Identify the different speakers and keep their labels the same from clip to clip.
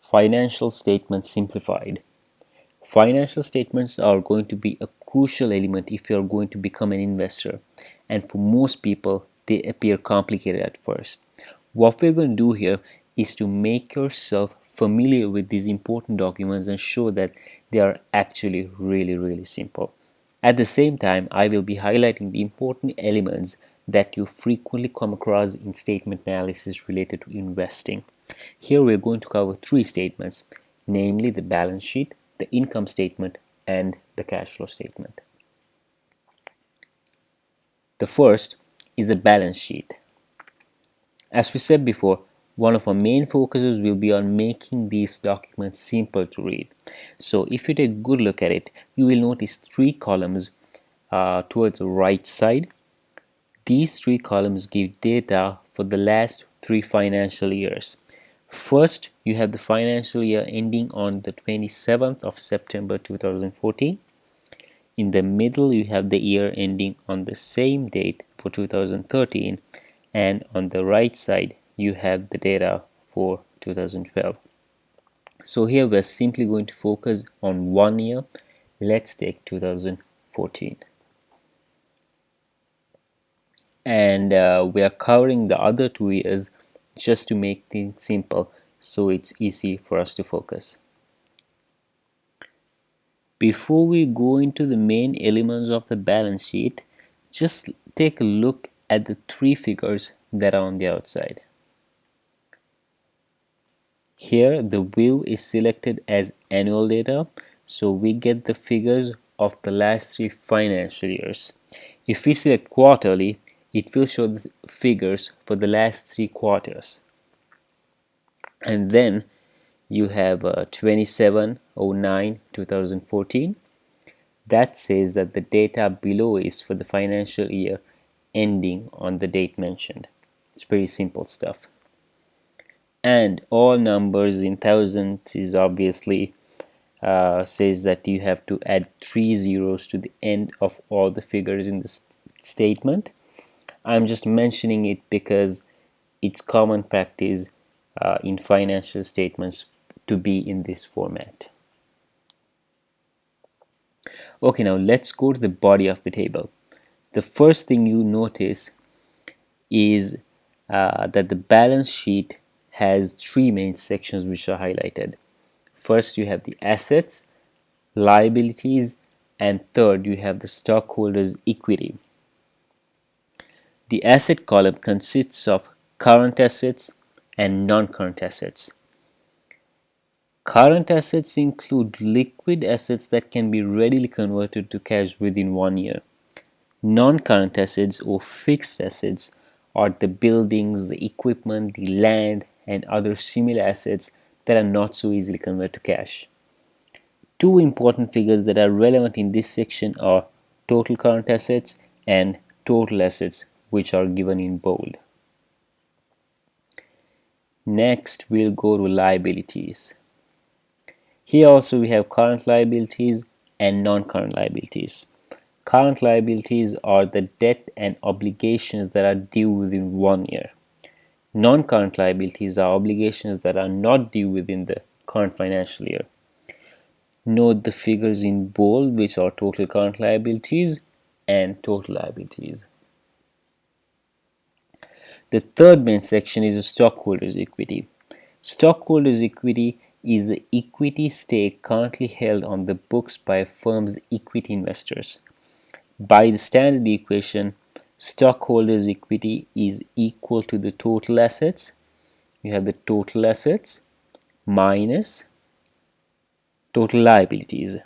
Speaker 1: Financial statements simplified. Financial statements are going to be a crucial element if you are going to become an investor, and for most people, they appear complicated at first. What we're going to do here is to make yourself familiar with these important documents and show that they are actually really simple. At the same time, I will be highlighting the important elements that you frequently come across in statement analysis related to investing. Here we're going to cover three statements, namely the balance sheet, the income statement, and the cash flow statement. The first is the balance sheet. As we said before, one of our main focuses will be on making these documents simple to read. So if you take a good look at it, you will notice three columns towards the right side. These three columns give data for the last 3 financial years. First, you have the financial year ending on the 27th of September 2014. In the middle, you have the year ending on the same date for 2013, and on the right side, you have the data for 2012. So here we're simply going to focus on 1 year. Let's take 2014. And we are covering the other 2 years just to make things simple so it's easy for us to focus. Before we go into the main elements of the balance sheet, just take a look at the three figures that are on the outside. Here the view is selected as annual data, so we get the figures of the last 3 financial years. If we select quarterly, it will show the figures for the last 3 quarters. And then you have 27/09/2014. That says that the data below is for the financial year ending on the date mentioned. It's pretty simple stuff. And all numbers in thousands is obviously says that you have to add 3 zeros to the end of all the figures in the statement. I'm just mentioning it because it's common practice in financial statements to be in this format. Okay, now let's go to the body of the table. The first thing you notice is that the balance sheet has three main sections which are highlighted. First, you have the assets, liabilities, and third, you have the stockholders' equity. The asset column consists of current assets and non-current assets. Current assets include liquid assets that can be readily converted to cash within 1 year. Non-current assets or fixed assets are the buildings, the equipment, the land, and other similar assets that are not so easily converted to cash. Two important figures that are relevant in this section are total current assets and total assets, which are given in bold. Next, we'll go to liabilities. Here also we have current liabilities and non-current liabilities. Current liabilities are the debt and obligations that are due within 1 year. Non-current liabilities are obligations that are not due within the current financial year. Note the figures in bold, which are total current liabilities and total liabilities. The third main section is the stockholders' equity. Stockholders' equity is the equity stake currently held on the books by a firm's equity investors. By the standard equation, stockholders' equity is equal to the total assets. You have the total assets minus total liabilities.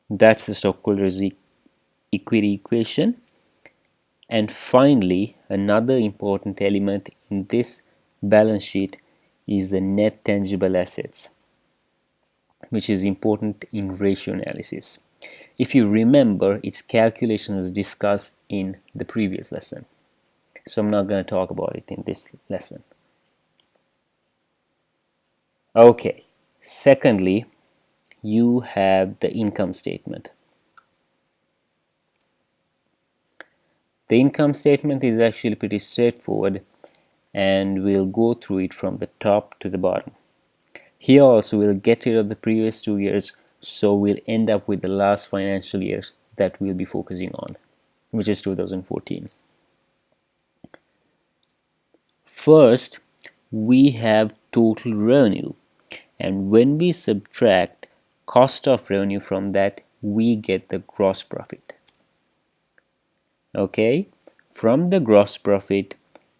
Speaker 1: That's the stockholders' equity equation. And finally, another important element in this balance sheet is the net tangible assets, which is important in ratio analysis. If you remember, its calculation was discussed in the previous lesson, so I'm not going to talk about it in this lesson. Okay, secondly, you have the income statement. The income statement is actually pretty straightforward, and we'll go through it from the top to the bottom. Here also we'll get rid of the previous 2 years, so we'll end up with the last financial years that we'll be focusing on, which is 2014. First, we have total revenue, and when we subtract cost of revenue from that, we get the gross profit. Okay, from the gross profit,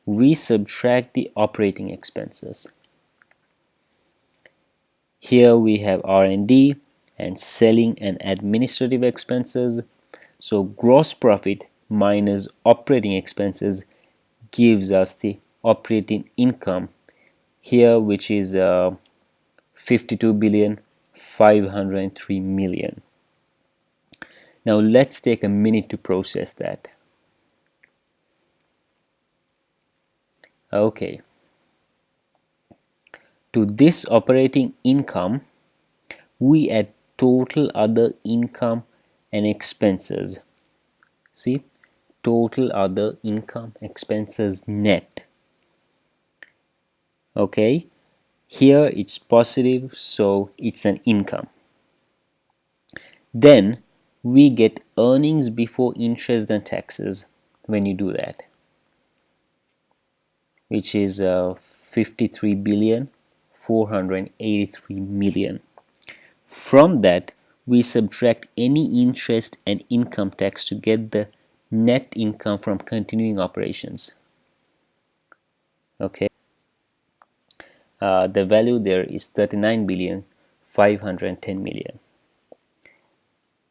Speaker 1: we subtract the operating expenses. Here we have R&D and selling and administrative expenses. So gross profit minus operating expenses gives us the operating income here, which is 52,503,000,000. Now let's take a minute to process that. Okay, to this operating income we add total other income and expenses. See, total other income expenses net. Okay, here it's positive, so it's an income. Then we get earnings before interest and taxes when you do that, which is 53,483,000,000. From that we subtract any interest and income tax to get the net income from continuing operations. Okay, the value there is 39,510,000,000.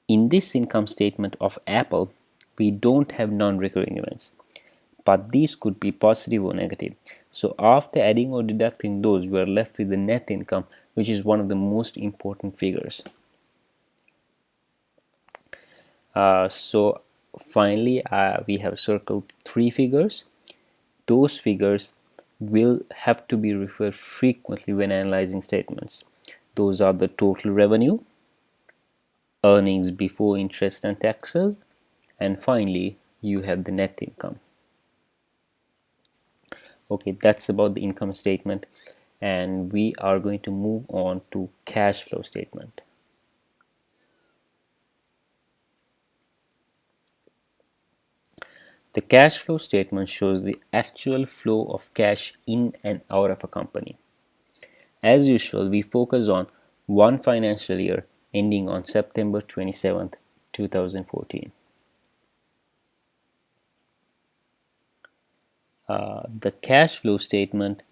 Speaker 1: In this income statement of Apple, we don't have non-recurring events, but these could be positive or negative. So after adding or deducting those, we are left with the net income, which is one of the most important figures. So finally, we have circled three figures. Those figures will have to be referred frequently when analyzing statements. Those are the total revenue, earnings before interest and taxes, and finally you have the net income. Okay, that's about the income statement, and we are going to move on to cash flow statement. The cash flow statement shows the actual flow of cash in and out of a company. As usual, we focus on one financial year ending on September 27th, 2014. The cash flow statement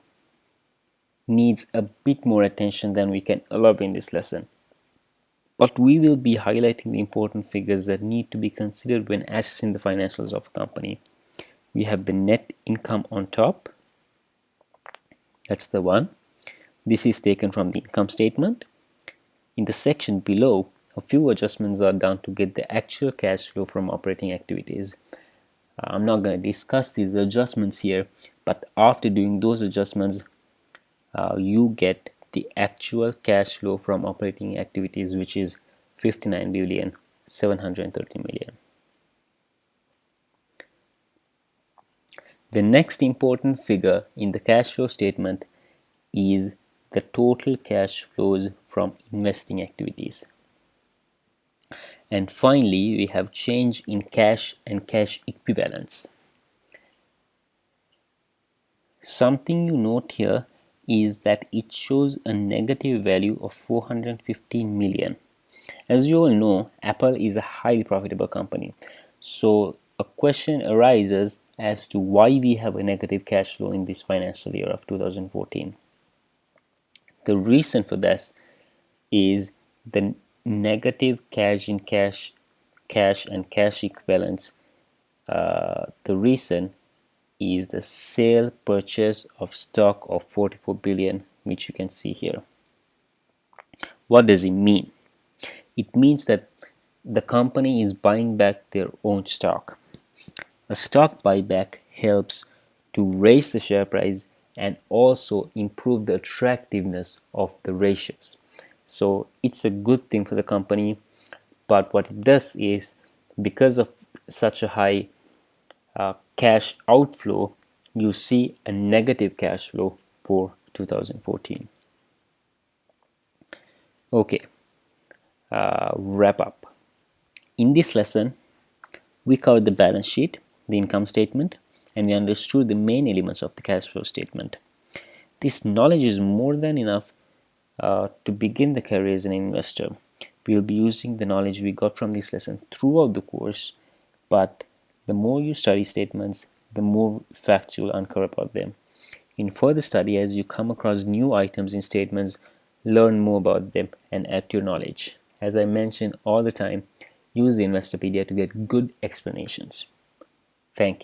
Speaker 1: needs a bit more attention than we can allow in this lesson. But we will be highlighting the important figures that need to be considered when assessing the financials of a company. We have the net income on top. That's the one. This is taken from the income statement. In the section below, a few adjustments are done to get the actual cash flow from operating activities. I'm not going to discuss these adjustments here, but after doing those adjustments, you get the actual cash flow from operating activities, which is 59,730,000,000. The next important figure in the cash flow statement is the total cash flows from investing activities. And finally, we have change in cash and cash equivalents. Something you note here is that it shows a negative value of 415 million. As you all know, Apple is a highly profitable company. So a question arises as to why we have a negative cash flow in this financial year of 2014. The reason for this is the negative cash in cash and cash equivalents. The reason is the sale purchase of stock of 44 billion, which you can see here. What does it mean? It means that the company is buying back their own stock. A stock buyback helps to raise the share price and also improve the attractiveness of the ratios. So it's a good thing for the company, but what it does is, because of such a high cash outflow, you see a negative cash flow for 2014. Okay, wrap up. In this lesson, we covered the balance sheet, the income statement, and we understood the main elements of the cash flow statement. This knowledge is more than enough to begin the career as an investor. We'll be using the knowledge we got from this lesson throughout the course, but the more you study statements, the more facts you'll uncover about them. In further study, as you come across new items in statements, learn more about them and add to your knowledge. As I mention all the time, use the Investopedia to get good explanations. Thank you.